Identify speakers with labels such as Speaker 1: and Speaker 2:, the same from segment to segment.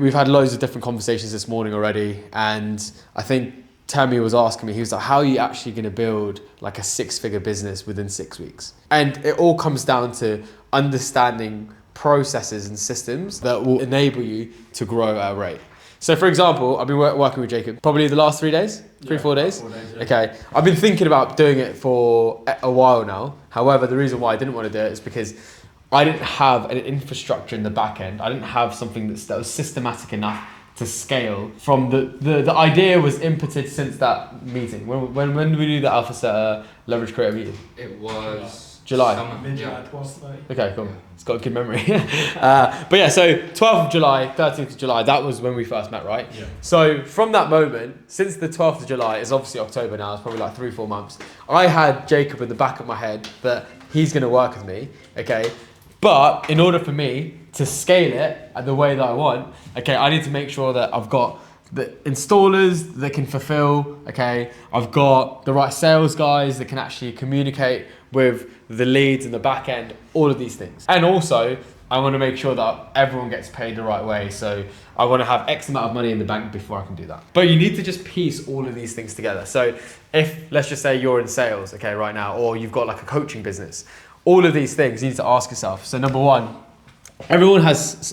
Speaker 1: we've had loads of different conversations this morning already, and I think Tammy was asking me, he was like, how are you actually going to build like a 6-figure business within 6 weeks? And it all comes down to understanding processes and systems that will enable you to grow at a rate. So for example, I've been working with Jacob probably the last 3 days, 4 days.
Speaker 2: 4 days, yeah.
Speaker 1: Okay, I've been thinking about doing it for a while now. However, the reason why I didn't want to do it is because I didn't have an infrastructure in the back end. I didn't have something that was systematic enough to scale. From the idea was inputted since that meeting. When did we do the Alpha Setter Leverage Creator meeting?
Speaker 3: It was
Speaker 1: July.
Speaker 2: Mid-July, 12:30.
Speaker 1: Okay, cool. It's got a good memory. But yeah, so 12th of July, 13th of July, that was when we first met, right?
Speaker 2: Yeah.
Speaker 1: So from that moment, since the 12th of July, it's obviously October now, it's probably like 3-4 months, I had Jacob in the back of my head that he's going to work with me, okay? But in order for me to scale it the way that I want, okay, I need to make sure that I've got the installers that can fulfill, okay? I've got the right sales guys that can actually communicate with the leads in the back end, all of these things. And also, I want to make sure that everyone gets paid the right way. So I want to have X amount of money in the bank before I can do that. But you need to just piece all of these things together. So if, let's just say you're in sales, okay, right now, or you've got like a coaching business, all of these things you need to ask yourself. So number one, everyone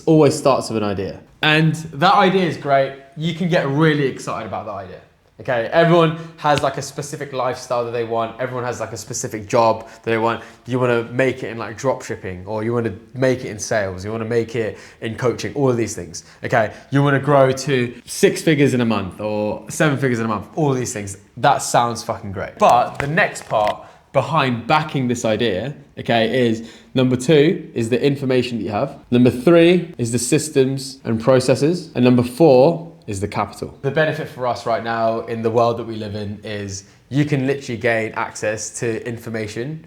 Speaker 1: always starts with an idea. And that idea is great. You can get really excited about that idea. Okay, everyone has like a specific lifestyle that they want. Everyone has like a specific job that they want. You want to make it in like drop shipping, or you want to make it in sales. You want to make it in coaching, all of these things. Okay, you want to grow to 6 figures in a month or 7 figures in a month, all of these things. That sounds fucking great. But the next part behind backing this idea, okay, is number 2 is the information that you have. Number 3 is the systems and processes. And number 4 is the capital. The benefit for us right now in the world that we live in is you can literally gain access to information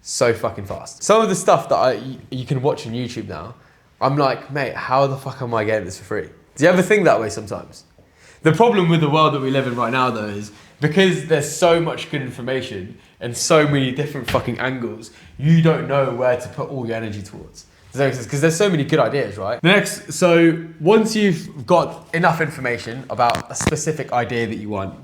Speaker 1: so fucking fast. Some of the stuff that you can watch on YouTube now, I'm like, mate, how the fuck am I getting this for free? Do you ever think that way sometimes? The problem with the world that we live in right now though is because there's so much good information and so many different fucking angles, you don't know where to put all your energy towards. Because there's so many good ideas, right? So once you've got enough information about a specific idea that you want,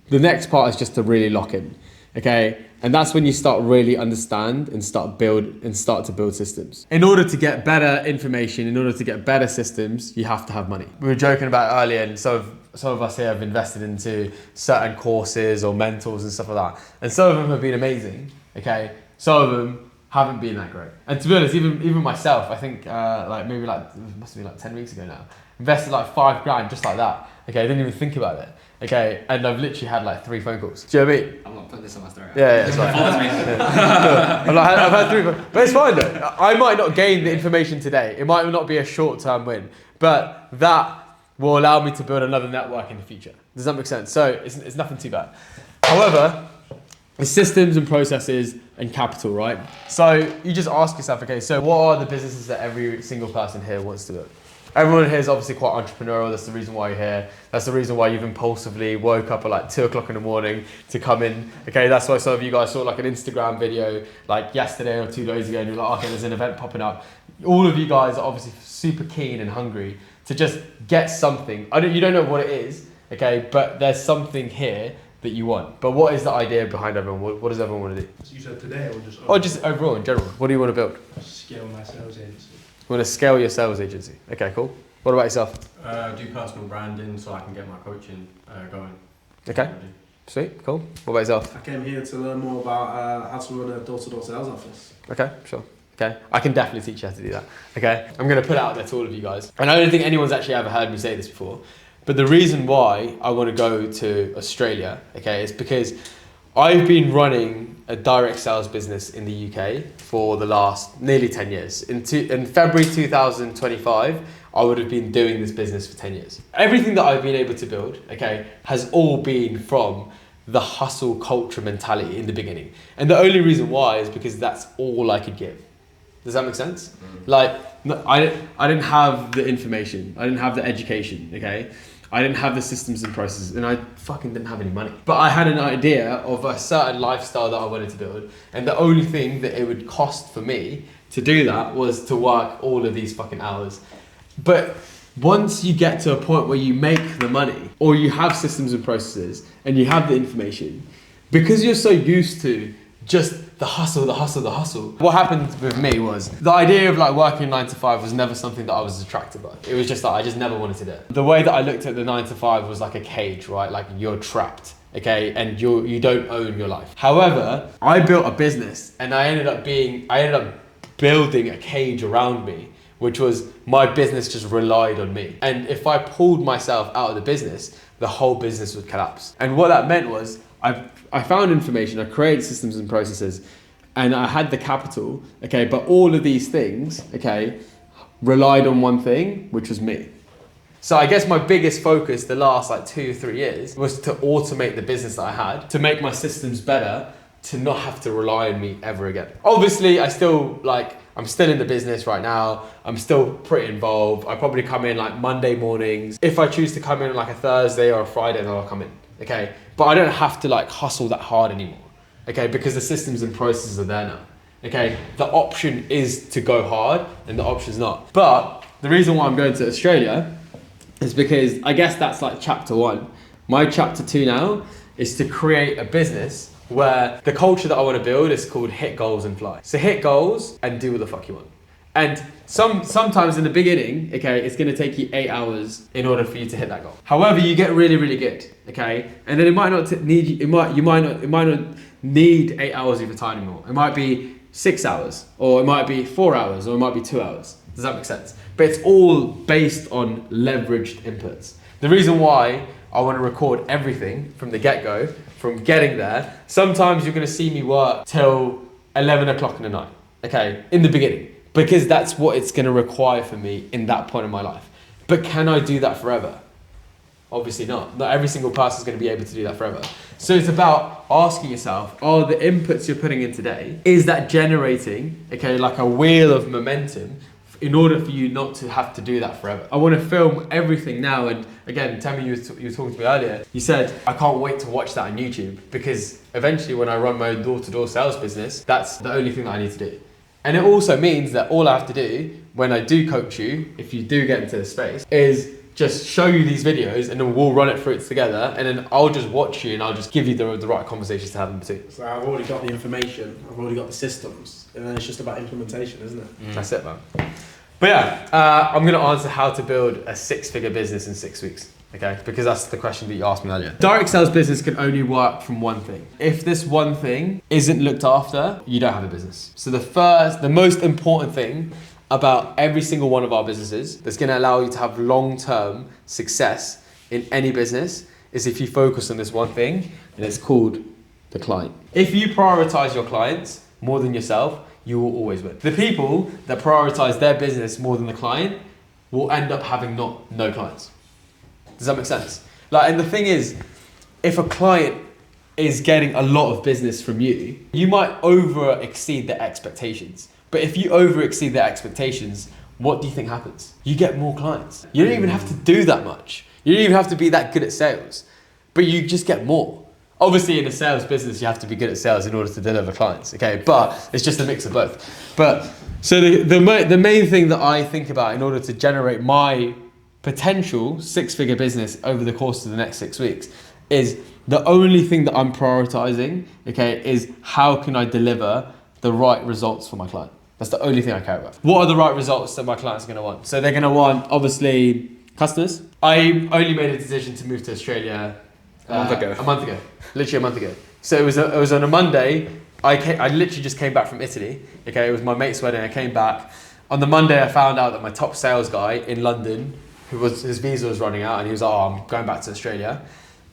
Speaker 1: the next part is just to really lock in, okay? And that's when you start really understand and start to build systems. In order to get better information, in order to get better systems, you have to have money. We were joking about earlier, and some of us here have invested into certain courses or mentors and stuff like that. And some of them have been amazing, okay? Some of them haven't been that great. And to be honest, even myself, I think it must have been like 10 weeks ago now, invested like $5,000 just like that. Okay, I didn't even think about it. Okay, and I've literally had like 3 phone calls. Do you know what I mean?
Speaker 3: I'm not putting this on my story.
Speaker 1: Yeah, it's fine. I've had 3 calls. But it's fine though. I might not gain the information today. It might not be a short-term win, but that will allow me to build another network in the future. Does that make sense? So it's nothing too bad. However, it's systems and processes and capital, right? So you just ask yourself, okay, so what are the businesses that every single person here wants to build? Everyone here is obviously quite entrepreneurial. That's the reason why you're here. That's the reason why you've impulsively woke up at like 2 o'clock in the morning to come in. Okay, that's why some of you guys saw like an Instagram video like yesterday or 2 days ago and you're like, okay, there's an event popping up. All of you guys are obviously super keen and hungry to just get something. You don't know what it is, okay, but there's something here that you want. But what is the idea behind everyone? What does everyone want to do?
Speaker 2: So you said today or just
Speaker 1: overall? Or just overall in general. What do you want to build?
Speaker 2: Scale my sales agency.
Speaker 1: You want to scale your sales agency. Okay, cool. What about yourself?
Speaker 4: Do personal branding so I can get my coaching going.
Speaker 1: Okay, sweet, cool. What about yourself?
Speaker 5: I came here to learn more about how to run a door-to-door sales office.
Speaker 1: Okay, sure. Okay, I can definitely teach you how to do that. Okay, I'm going to put it out there to all of you guys. And I don't think anyone's actually ever heard me say this before, but the reason why I want to go to Australia, okay, is because I've been running a direct sales business in the UK for the last nearly 10 years. In February 2025, I would have been doing this business for 10 years. Everything that I've been able to build, okay, has all been from the hustle culture mentality in the beginning. And the only reason why is because that's all I could give. Does that make sense? Like, I didn't have the information. I didn't have the education, okay? I didn't have the systems and processes, and I fucking didn't have any money. But I had an idea of a certain lifestyle that I wanted to build, and the only thing that it would cost for me to do that was to work all of these fucking hours. But once you get to a point where you make the money, or you have systems and processes, and you have the information, because you're so used to just the hustle. What happened with me was the idea of like working 9 to 5 was never something that I was attracted by. It was just that I just never wanted to do it. The way that I looked at the 9 to 5 was like a cage, right? Like you're trapped, okay? And you don't own your life. However, I built a business and I ended up building a cage around me, which was my business just relied on me. And if I pulled myself out of the business, the whole business would collapse. And what that meant was I found information, I created systems and processes, and I had the capital, okay, but all of these things, okay, relied on one thing, which was me. So I guess my biggest focus the last like 2 or 3 years was to automate the business that I had, to make my systems better, to not have to rely on me ever again. Obviously, I'm still in the business right now. I'm still pretty involved. I probably come in like Monday mornings. If I choose to come in like a Thursday or a Friday, then I'll come in, okay? But I don't have to like hustle that hard anymore, okay? Because the systems and processes are there now, okay? The option is to go hard and the option's not. But the reason why I'm going to Australia is because I guess that's like chapter 1. My chapter 2 now is to create a business where the culture that I want to build is called hit goals and fly. So hit goals and do what the fuck you want. And sometimes in the beginning, okay, it's going to take you 8 hours in order for you to hit that goal. However, you get really, really good, okay, and then it might not need it might not need 8 hours of your time anymore. It might be 6 hours, or it might be 4 hours, or it might be 2 hours. Does that make sense? But it's all based on leveraged inputs. The reason why I want to record everything from the get-go, from getting there. Sometimes you're going to see me work till 11 o'clock in the night, okay, in the beginning, because that's what it's going to require for me in that point in my life. But can I do that forever? Obviously not. Not every single person is going to be able to do that forever. So it's about asking yourself, are the inputs you're putting in today, is that generating, okay, like a wheel of momentum in order for you not to have to do that forever? I want to film everything now, and again, Tammy, you were talking to me earlier, you said, I can't wait to watch that on YouTube, because eventually when I run my own door-to-door sales business, that's the only thing that I need to do. And it also means that all I have to do when I do coach you, if you do get into the space, is just show you these videos and then we'll run it through it together, and then I'll just watch you and I'll just give you the right conversations to have in between.
Speaker 5: So I've already got the information, I've already got the systems, and then it's just about implementation, isn't it?
Speaker 1: That's it, man. But yeah, I'm going to answer how to build a 6-figure business in 6 weeks, okay? Because that's the question that you asked me earlier. Direct sales business can only work from one thing. If this one thing isn't looked after, you don't have a business. So the most important thing about every single one of our businesses that's going to allow you to have long-term success in any business is if you focus on this one thing, and it's called the client. If you prioritize your clients more than yourself, you will always win. The people that prioritize their business more than the client will end up having no clients. Does that make sense? And the thing is, if a client is getting a lot of business from you, you might over exceed their expectations. But if you over exceed their expectations, what do you think happens? You get more clients. You don't even have to do that much. You don't even have to be that good at sales, but you just get more. Obviously, in a sales business, you have to be good at sales in order to deliver clients, okay? But it's just a mix of both. But so the main thing that I think about in order to generate my potential 6-figure business over the course of the next 6 weeks is the only thing that I'm prioritizing, okay, is how can I deliver the right results for my client? That's the only thing I care about. What are the right results that my clients are going to want? So they're going to want, obviously, customers. I only made a decision to move to Australia a month ago, literally a month ago. So it was on a Monday. I literally just came back from Italy. Okay, it was my mate's wedding. I came back on the Monday. I found out that my top sales guy in London, his visa was running out, and he was like, "Oh, I'm going back to Australia."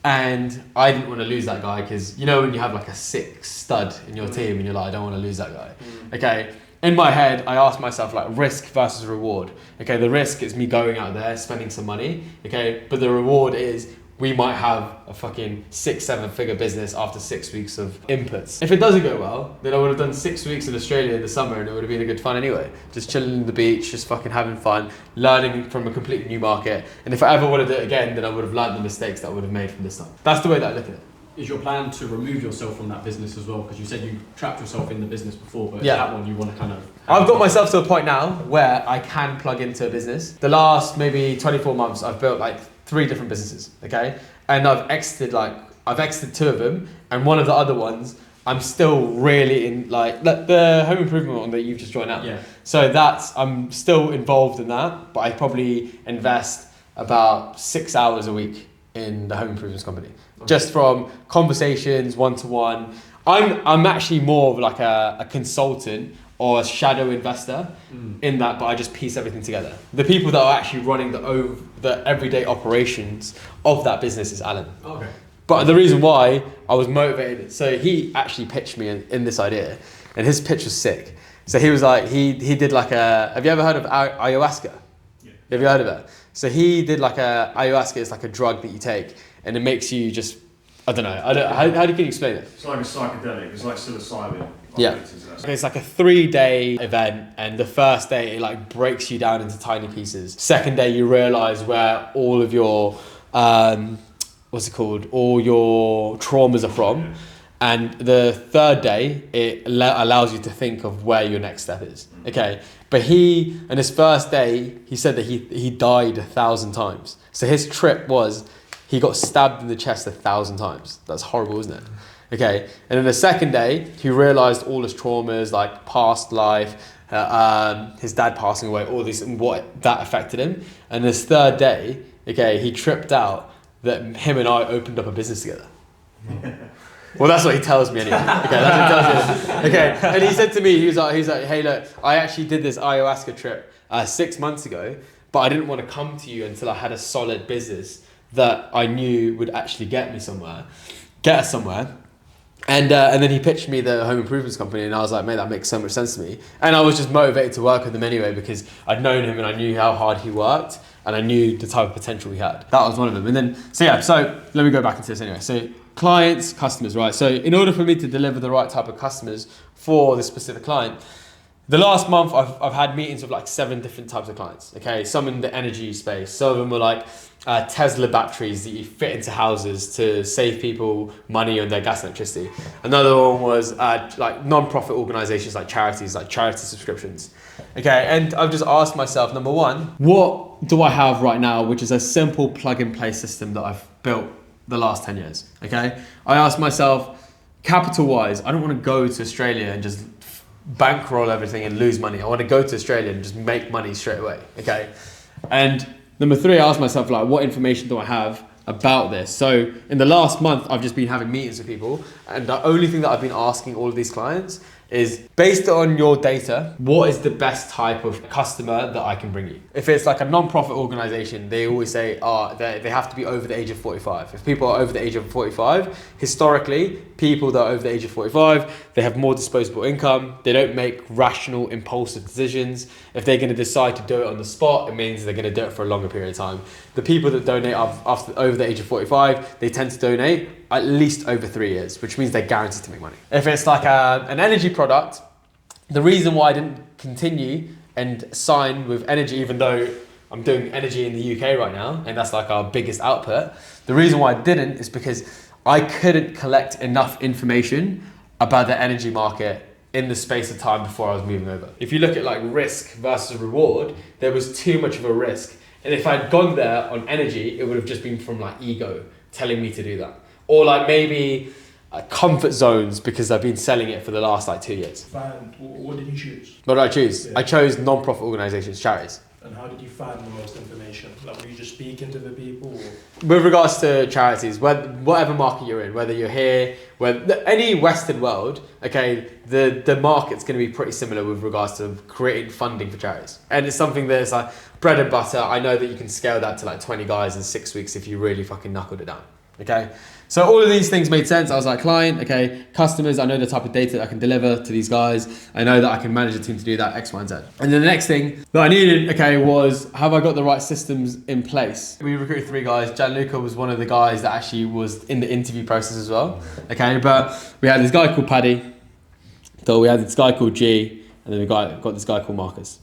Speaker 1: And I didn't want to lose that guy because you know when you have like a sick stud in your team and you're like, I don't want to lose that guy. Okay. In my head, I asked myself like risk versus reward. Okay, the risk is me going out there, spending some money. Okay, but the reward is we might have a fucking 6-7 figure business after 6 weeks of inputs. If it doesn't go well, then I would have done 6 weeks in Australia in the summer and it would have been a good fun anyway. Just chilling on the beach, just fucking having fun, learning from a completely new market. And if I ever want to do it again, then I would have learned the mistakes that I would have made from this time. That's the way that I look at it.
Speaker 4: is your plan to remove yourself from that business as well? Because you said you trapped yourself in the business before, but
Speaker 1: Yeah.
Speaker 4: that one you want to kind of...
Speaker 1: I've got myself to a point now where I can plug into a business. The last maybe 24 months, I've built like 3 different businesses, okay? And I've exited 2 of them, and one of the other ones, I'm still really in like the home improvement one that you've just joined out.
Speaker 4: Yeah.
Speaker 1: So I'm still involved in that, but I probably invest about 6 hours a week in the home improvements company.
Speaker 4: Okay.
Speaker 1: Just from conversations, one-to-one. I'm actually more of like a consultant or a shadow investor in that, but I just piece everything together. The people that are actually running the everyday operations of that business is Alan.
Speaker 4: Okay.
Speaker 1: But the reason why I was motivated, so he actually pitched me in this idea, and his pitch was sick. So he was like, he did like have you ever heard of ayahuasca?
Speaker 2: Yeah.
Speaker 1: Have you heard of it? So he did like ayahuasca is like a drug that you take, and it makes you just, I don't know, how can you explain it?
Speaker 6: It's like a psychedelic, it's like psilocybin. Like
Speaker 1: Yeah. It's like a 3-day event, and the first day it like breaks you down into tiny pieces. Second day you realise where all of your all your traumas are from. And the third day, it allows you to think of where your next step is. Okay, but in his first day, he said that he died 1,000 times. So his trip was, he got stabbed in the chest 1,000 times. That's horrible, isn't it? Okay, and then the second day, he realised all his traumas, like past life, his dad passing away, all this, and what that affected him. And this third day, okay, he tripped out that him and I opened up a business together. Well, that's what he tells me anyway. Okay, that's what he tells me. Okay, and he said to me, he was like, hey, look, I actually did this ayahuasca trip 6 months ago, but I didn't want to come to you until I had a solid business that I knew would actually get us somewhere. And then he pitched me the home improvements company, and I was like, mate, that makes so much sense to me. And I was just motivated to work with him anyway because I'd known him and I knew how hard he worked, and I knew the type of potential he had. That was one of them. And then, so let me go back into this anyway. So clients, customers, right? So in order for me to deliver the right type of customers for this specific client, the last month I've had meetings with like 7 different types of clients. Okay, some in the energy space. Some of them were like Tesla batteries that you fit into houses to save people money on their gas and electricity. Another one was like non-profit organizations like charities, like charity subscriptions. Okay, and I've just asked myself, number one, what do I have right now, which is a simple plug and play system that I've built the last 10 years. Okay, I asked myself, capital wise, I don't want to go to Australia and just bankroll everything and lose money. I want to go to Australia and just make money straight away. Okay, and number 3, I asked myself, like, what information do I have about this? So in the last month, I've just been having meetings with people, and the only thing that I've been asking all of these clients is, based on your data, what is the best type of customer that I can bring you? If it's like a non-profit organization, they always say, they have to be over the age of 45. If people are over the age of 45, historically, people that are over the age of 45, they have more disposable income. They don't make rational, impulsive decisions. If they're going to decide to do it on the spot, it means they're going to do it for a longer period of time. The people that donate over the age of 45, they tend to donate at least over 3 years, which means they're guaranteed to make money. If it's like an energy product, the reason why I didn't continue and sign with energy, even though I'm doing energy in the UK right now, and that's like our biggest output, the reason why I didn't is because I couldn't collect enough information about the energy market in the space of time before I was moving over. If you look at like risk versus reward, there was too much of a risk. And if I'd gone there on energy, it would have just been from like ego telling me to do that. Or like maybe comfort zones because I've been selling it for the last like 2 years.
Speaker 2: And what did you choose?
Speaker 1: What did I choose?
Speaker 2: Yeah.
Speaker 1: I chose non-profit organisations, charities.
Speaker 2: And how did you find the most information? Like, were you just speaking to the people? Or?
Speaker 1: With regards to charities, whatever market you're in, whether you're here, any Western world, okay, the market's going to be pretty similar with regards to creating funding for charities. And it's something that is like bread and butter. I know that you can scale that to like 20 guys in 6 weeks if you really fucking knuckled it down. Okay, so all of these things made sense. I was like, client, okay, customers, I know the type of data that I can deliver to these guys. I know that I can manage a team to do that, X, Y, and Z. And then the next thing that I needed, okay, was have I got the right systems in place? We recruited 3 guys. Gianluca was one of the guys that actually was in the interview process as well. Okay, but we had this guy called Paddy, so we had this guy called G, and then we got this guy called Marcus.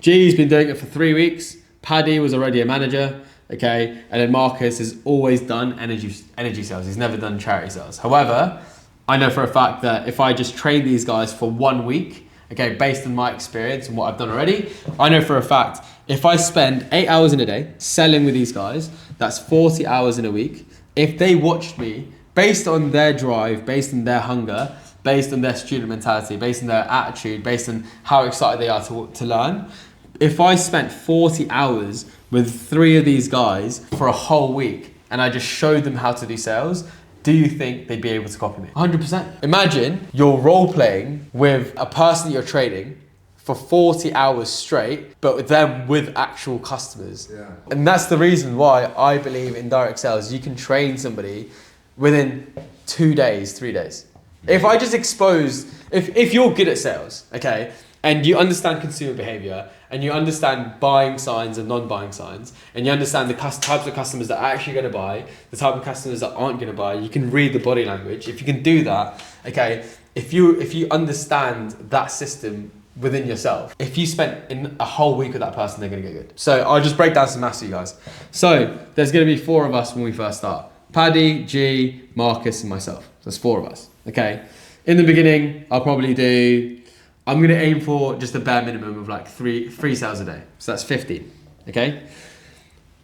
Speaker 1: G's been doing it for 3 weeks. Paddy was already a manager. okay? And then Marcus has always done energy sales. He's never done charity sales. However, I know for a fact that if I just train these guys for 1 week, okay, based on my experience and what I've done already, I know for a fact if I spend 8 hours in a day selling with these guys, that's 40 hours in a week. If they watched me, based on their drive, based on their hunger, based on their student mentality, based on their attitude, based on how excited they are to learn, if I spent 40 hours with 3 of these guys for a whole week and I just showed them how to do sales, do you think they'd be able to copy me? 100%. Imagine you're role playing with a person that you're trading for 40 hours straight, but with them with actual customers.
Speaker 6: Yeah.
Speaker 1: And that's the reason why I believe in direct sales. You can train somebody within 2 days, 3 days. If I just exposed, if you're good at sales, okay, and you understand consumer behavior, and you understand buying signs and non-buying signs, and you understand the types of customers that are actually going to buy, the type of customers that aren't going to buy, you can read the body language. If you can do that, okay, if you understand that system within yourself, if you spent in a whole week with that person, they're going to get good. So I'll just break down some maths for you guys. So there's going to be 4 of us when we first start. Paddy, G, Marcus, and myself. So there's 4 of us, okay? In the beginning, I'm going to aim for just a bare minimum of like three sales a day. So that's 15, okay?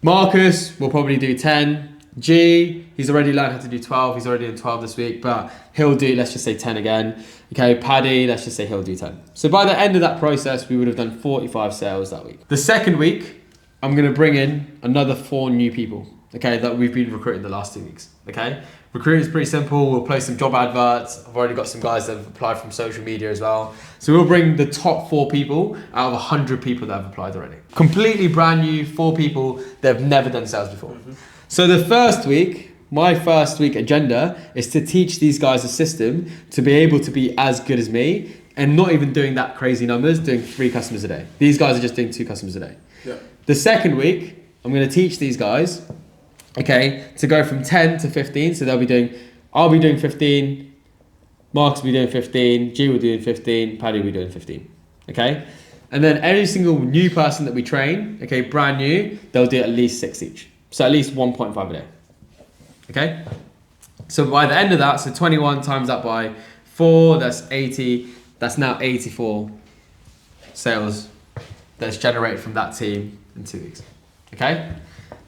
Speaker 1: Marcus will probably do 10. G, he's already learned how to do 12. He's already done 12 this week, but he'll do, let's just say 10 again. Okay, Paddy, let's just say he'll do 10. So by the end of that process, we would have done 45 sales that week. The second week, I'm going to bring in another 4 new people, okay, that we've been recruiting the last 2 weeks, okay? Recruiting is pretty simple. We'll post some job adverts. I've already got some guys that have applied from social media as well. So we'll bring the top 4 people out of 100 people that have applied already. Completely brand new 4 people that have never done sales before. Mm-hmm. So the first week, my first week agenda is to teach these guys a system to be able to be as good as me and not even doing that crazy numbers, doing 3 customers a day. These guys are just doing 2 customers a day. Yeah. The second week, I'm going to teach these guys, okay, to go from 10 to 15. So I'll be doing 15, Mark's will be doing 15, G will be doing 15, Paddy will be doing 15, okay? And then every single new person that we train, okay, brand new, they'll do at least 6 each. So at least 1.5 a day, okay? So by the end of that, so 21 times that by 4, that's 80, that's now 84 sales that's generated from that team in 2 weeks, okay?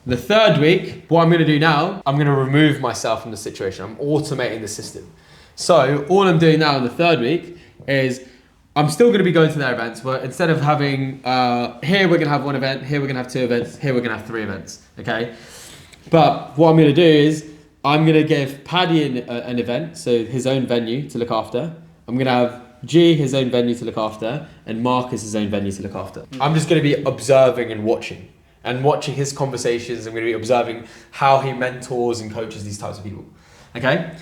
Speaker 1: The third week, what I'm going to do now, I'm going to remove myself from the situation. I'm automating the system. So all I'm doing now in the third week is I'm still going to be going to their events, but instead of having, here we're going to have 1 event, here we're going to have 2 events, here we're going to have 3 events, okay? But what I'm going to do is I'm going to give Paddy an event, so his own venue to look after. I'm going to have G his own venue to look after, and Marcus his own venue to look after. I'm just going to be observing and watching his conversations. I'm going to be observing how he mentors and coaches these types of people, okay?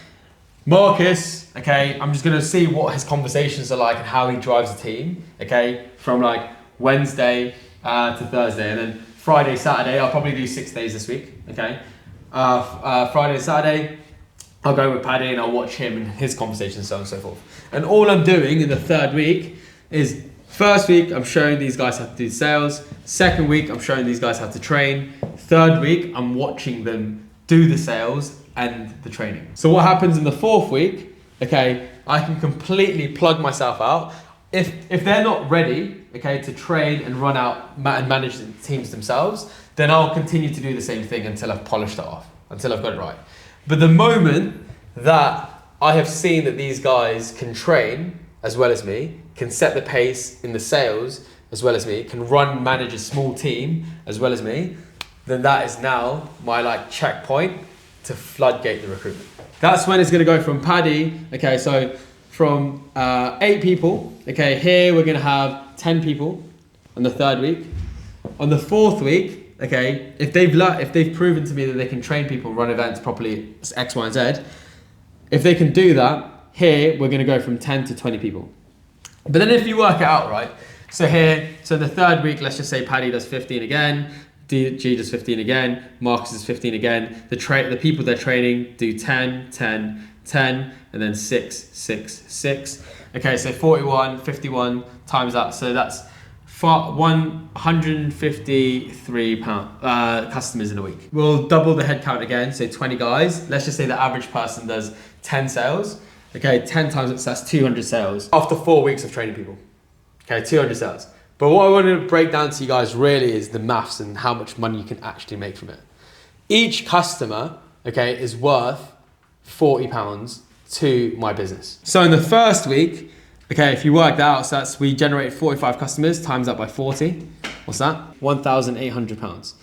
Speaker 1: Marcus, okay, I'm just going to see what his conversations are like and how he drives a team, okay, from like Wednesday to Thursday, and then Friday, Saturday, I'll probably do 6 days this week, okay? Friday and Saturday, I'll go with Paddy and I'll watch him and his conversations, so on and so forth. And all I'm doing in the third week is, first week, I'm showing these guys how to do sales. Second week, I'm showing these guys how to train. Third week, I'm watching them do the sales and the training. So what happens in the fourth week, okay, I can completely plug myself out. If they're not ready, okay, to train and run out and manage the teams themselves, then I'll continue to do the same thing until I've polished it off, until I've got it right. But the moment that I have seen that these guys can train as well as me, can set the pace in the sales as well as me, can manage a small team as well as me, then that is now my like checkpoint to floodgate the recruitment. That's when it's going to go from Paddy, okay, so from 8 people, okay, here we're going to have 10 people on the third week. On the fourth week, okay, if they've proven to me that they can train people, run events properly, X, Y, and Z, if they can do that, here we're going to go from 10 to 20 people. But then if you work it out, right, so the third week, let's just say Paddy does 15 again, G does 15 again, Marcus does 15 again, the people they're training do 10, 10, 10, and then 6, 6, 6. Okay, so 41, 51 times that, so that's 153 customers in a week. We'll double the headcount again, so 20 guys. Let's just say the average person does 10 sales. Okay, 10 times it's that's 200 sales after 4 weeks of training people. Okay, 200 sales. But what I want to break down to you guys really is the maths and how much money you can actually make from it. Each customer, okay, is worth £40 to my business. So in the first week, okay, if you work that out, so that's we generated 45 customers, times that by 40. What's that? £1,800.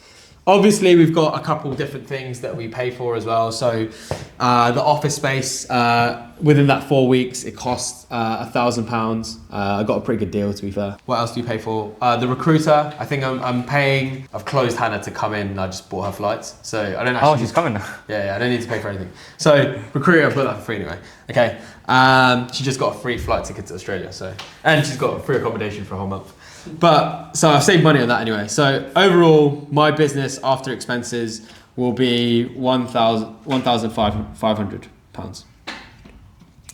Speaker 1: Obviously, we've got a couple different things that we pay for as well. So the office space, within that 4 weeks, it costs £1,000. I got a pretty good deal, to be fair. What else do you pay for? The recruiter, I think I've closed Hannah to come in and I just bought her flights. So I don't actually...
Speaker 3: Oh, she's coming now.
Speaker 1: Yeah, I don't need to pay for anything. So recruiter, I put that for free anyway. Okay, she just got a free flight ticket to Australia. So, and she's got free accommodation for a whole month. But, so I've saved money on that anyway. So overall, my business after expenses will be £1,500.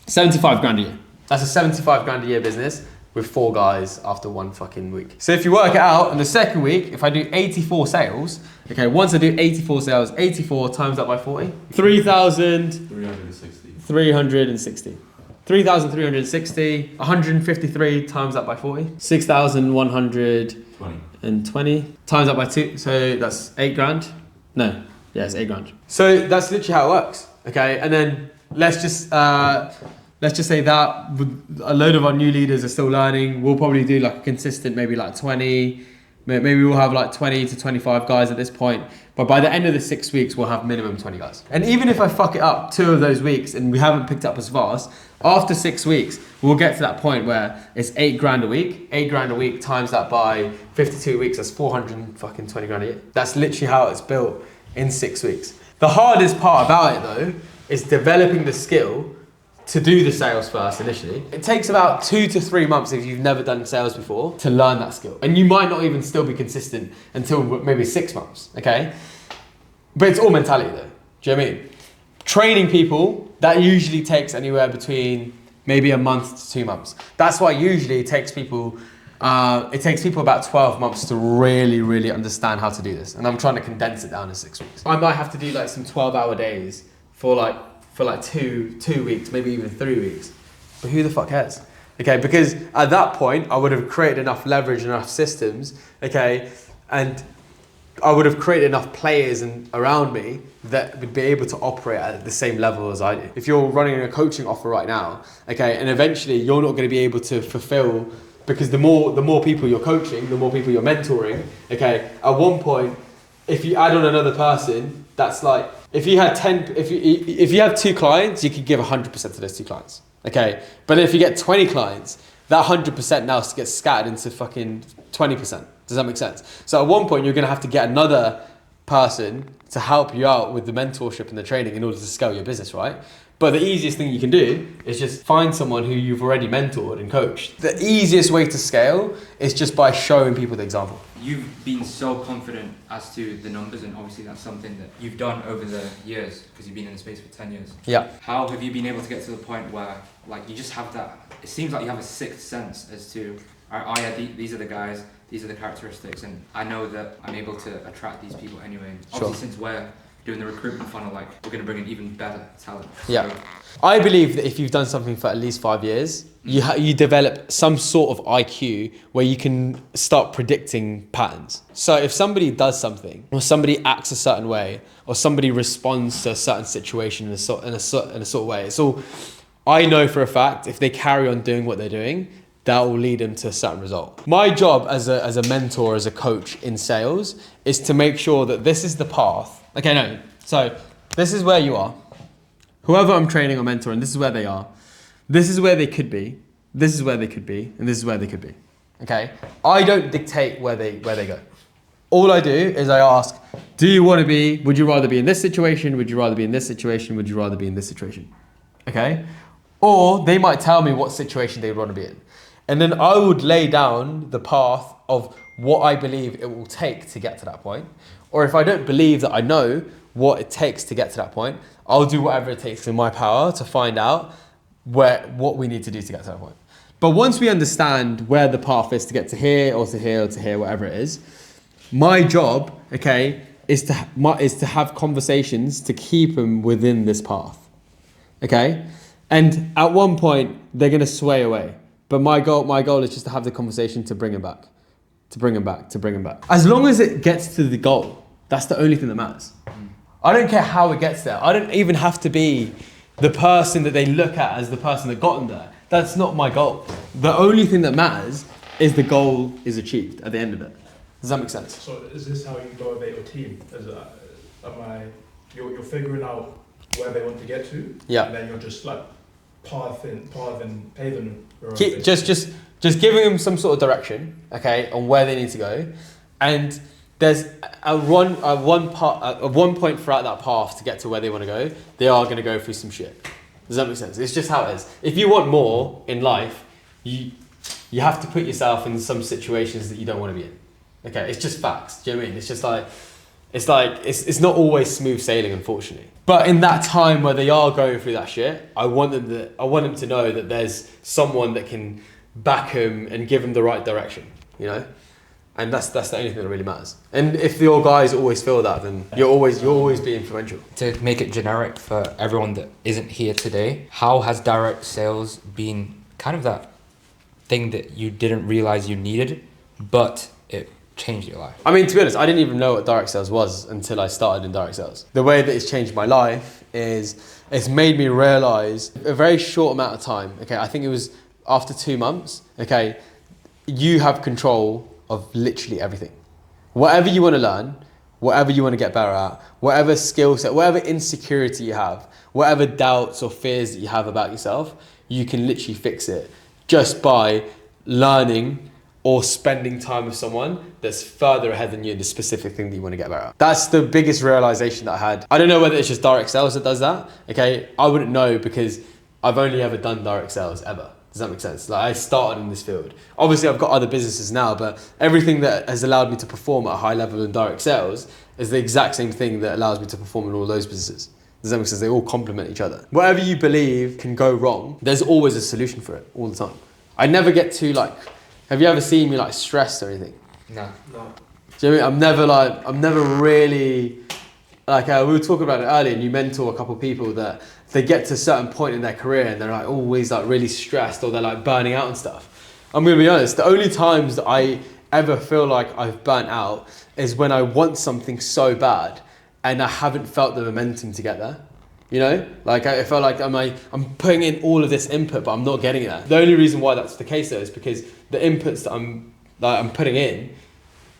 Speaker 1: 75 grand a year. That's a 75 grand a year business with 4 guys after 1 fucking week. So if you work it out, in the second week, if I do 84 sales, okay, once I do 84 sales, 84 times that by 40, 3,360. 3,360, 153 times that by 40, 6,120 times that by 2, so that's 8 grand. No, yeah, it's 8 grand. So that's literally how it works, okay? And then let's just say that a load of our new leaders are still learning. We'll probably do like a consistent, maybe like 20, maybe we'll have like 20 to 25 guys at this point. But by the end of the 6 weeks, we'll have minimum 20 guys. And even if I fuck it up 2 of those weeks and we haven't picked up as fast, after 6 weeks, we'll get to that point where it's 8 grand a week. 8 grand a week times that by 52 weeks, that's 420 grand a year. That's literally how it's built in 6 weeks. The hardest part about it though, is developing the skill to do the sales first initially. It takes about 2 to 3 months if you've never done sales before to learn that skill. And you might not even still be consistent until maybe 6 months, okay? But it's all mentality though, do you know what I mean? Training people, that usually takes anywhere between maybe a month to 2 months. That's why usually it takes people about 12 months to really, really understand how to do this. And I'm trying to condense it down to 6 weeks. I might have to do like some 12-hour days for like 2 weeks, maybe even 3 weeks. But who the fuck cares? Okay, because at that point, I would have created enough leverage, enough systems, okay, and I would have created enough players around me that would be able to operate at the same level as I do. If you're running a coaching offer right now, okay, and eventually you're not going to be able to fulfill, because the more people you're coaching, the more people you're mentoring, okay, at one point, if you add on another person, that's like, if you have 2 clients, you could give 100% to those 2 clients, okay? But if you get 20 clients, that 100% now gets scattered into fucking 20%. Does that make sense? So at one point, you're gonna have to get another person to help you out with the mentorship and the training in order to scale your business, right? But the easiest thing you can do is just find someone who you've already mentored and coached. The easiest way to scale is just by showing people the example.
Speaker 3: You've been so confident as to the numbers, and obviously that's something that you've done over the years because you've been in the space for 10 years.
Speaker 1: Yeah.
Speaker 3: How have you been able to get to the point where like you just have that, it seems like you have a sixth sense as to, these are the guys, these are the characteristics, and I know that I'm able to attract these people anyway. Obviously, since we're doing the recruitment funnel, like we're going to bring in even better talent.
Speaker 1: Yeah. I believe that if you've done something for at least 5 years, you develop some sort of IQ where you can start predicting patterns. So if somebody does something, or somebody acts a certain way, or somebody responds to a certain situation in a sort of way, it's all, I know for a fact if they carry on doing what they're doing, that will lead them to a certain result. My job as a mentor, as a coach in sales, is to make sure that this is the path. Okay, no. So this is where you are. Whoever I'm training or mentoring, this is where they are. This is where they could be. This is where they could be, and this is where they could be. Okay? I don't dictate where they go. All I do is I ask, do you want to be, would you rather be in this situation? Would you rather be in this situation? Would you rather be in this situation? Okay? Or they might tell me what situation they want to be in. And then I would lay down the path of what I believe it will take to get to that point. Or if I don't believe that I know what it takes to get to that point, I'll do whatever it takes in my power to find out what we need to do to get to that point. But once we understand where the path is to get to here or to here or to here, whatever it is, my job, okay, is to have conversations to keep them within this path, okay? And at one point, they're going to sway away. But my goal is just to have the conversation to bring them back, to bring them back, to bring them back. As long as it gets to the goal, that's the only thing that matters. I don't care how it gets there. I don't even have to be the person that they look at as the person that got them there. That's not my goal. The only thing that matters is the goal is achieved at the end of it. Does that make sense?
Speaker 2: So is this how you motivate your team? You're figuring out where they want to get to,
Speaker 1: Yeah.
Speaker 2: and then you're just like paving your own
Speaker 1: Just giving them some sort of direction, okay, on where they need to go, and there's at one point throughout that path to get to where they want to go, they are going to go through some shit. Does that make sense? It's just how it is. If you want more in life, you have to put yourself in some situations that you don't want to be in. Okay, it's just facts. Do you know what I mean? It's just like it's not always smooth sailing, unfortunately. But in that time where they are going through that shit, I want them to know that there's someone that can back them and give them the right direction. You know, and that's the only thing that really matters. And if your guys always feel that, then you'll always be influential.
Speaker 3: To make it generic for everyone that isn't here today, how has direct sales been kind of that thing that you didn't realize you needed, but it changed your life?
Speaker 1: I mean, to be honest, I didn't even know what direct sales was until I started in direct sales. The way that it's changed my life is it's made me realize a very short amount of time, okay, I think it was after 2 months, okay, you have control of literally everything. Whatever you want to learn, whatever you want to get better at, whatever skill set, whatever insecurity you have, whatever doubts or fears that you have about yourself, you can literally fix it just by learning or spending time with someone that's further ahead than you in the specific thing that you want to get better at. That's the biggest realization that I had. I don't know whether it's just direct sales that does that, okay? I wouldn't know because I've only ever done direct sales ever. Does that make sense? Like, I started in this field. Obviously, I've got other businesses now, but everything that has allowed me to perform at a high level in direct sales is the exact same thing that allows me to perform in all those businesses. Does that make sense? They all complement each other. Whatever you believe can go wrong, there's always a solution for it all the time. I never get too have you ever seen me stressed or anything?
Speaker 3: No.
Speaker 1: Do you know what I mean? I'm never really, we were talking about it earlier, and you mentor a couple of people that they get to a certain point in their career and they're always really stressed, or they're burning out and stuff. I'm gonna be honest, the only times that I ever feel like I've burnt out is when I want something so bad and I haven't felt the momentum to get there. You know, I felt like I'm putting in all of this input, but I'm not getting there. The only reason why that's the case though is because the inputs that I'm putting in,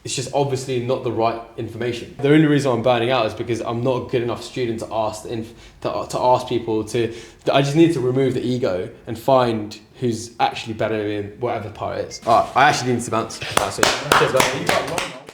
Speaker 1: it's just obviously not the right information. The only reason I'm burning out is because I'm not a good enough student to ask people to. I just need to remove the ego and find who's actually better in whatever part it is. Alright, I actually need to bounce. That's it. Cheers, bud.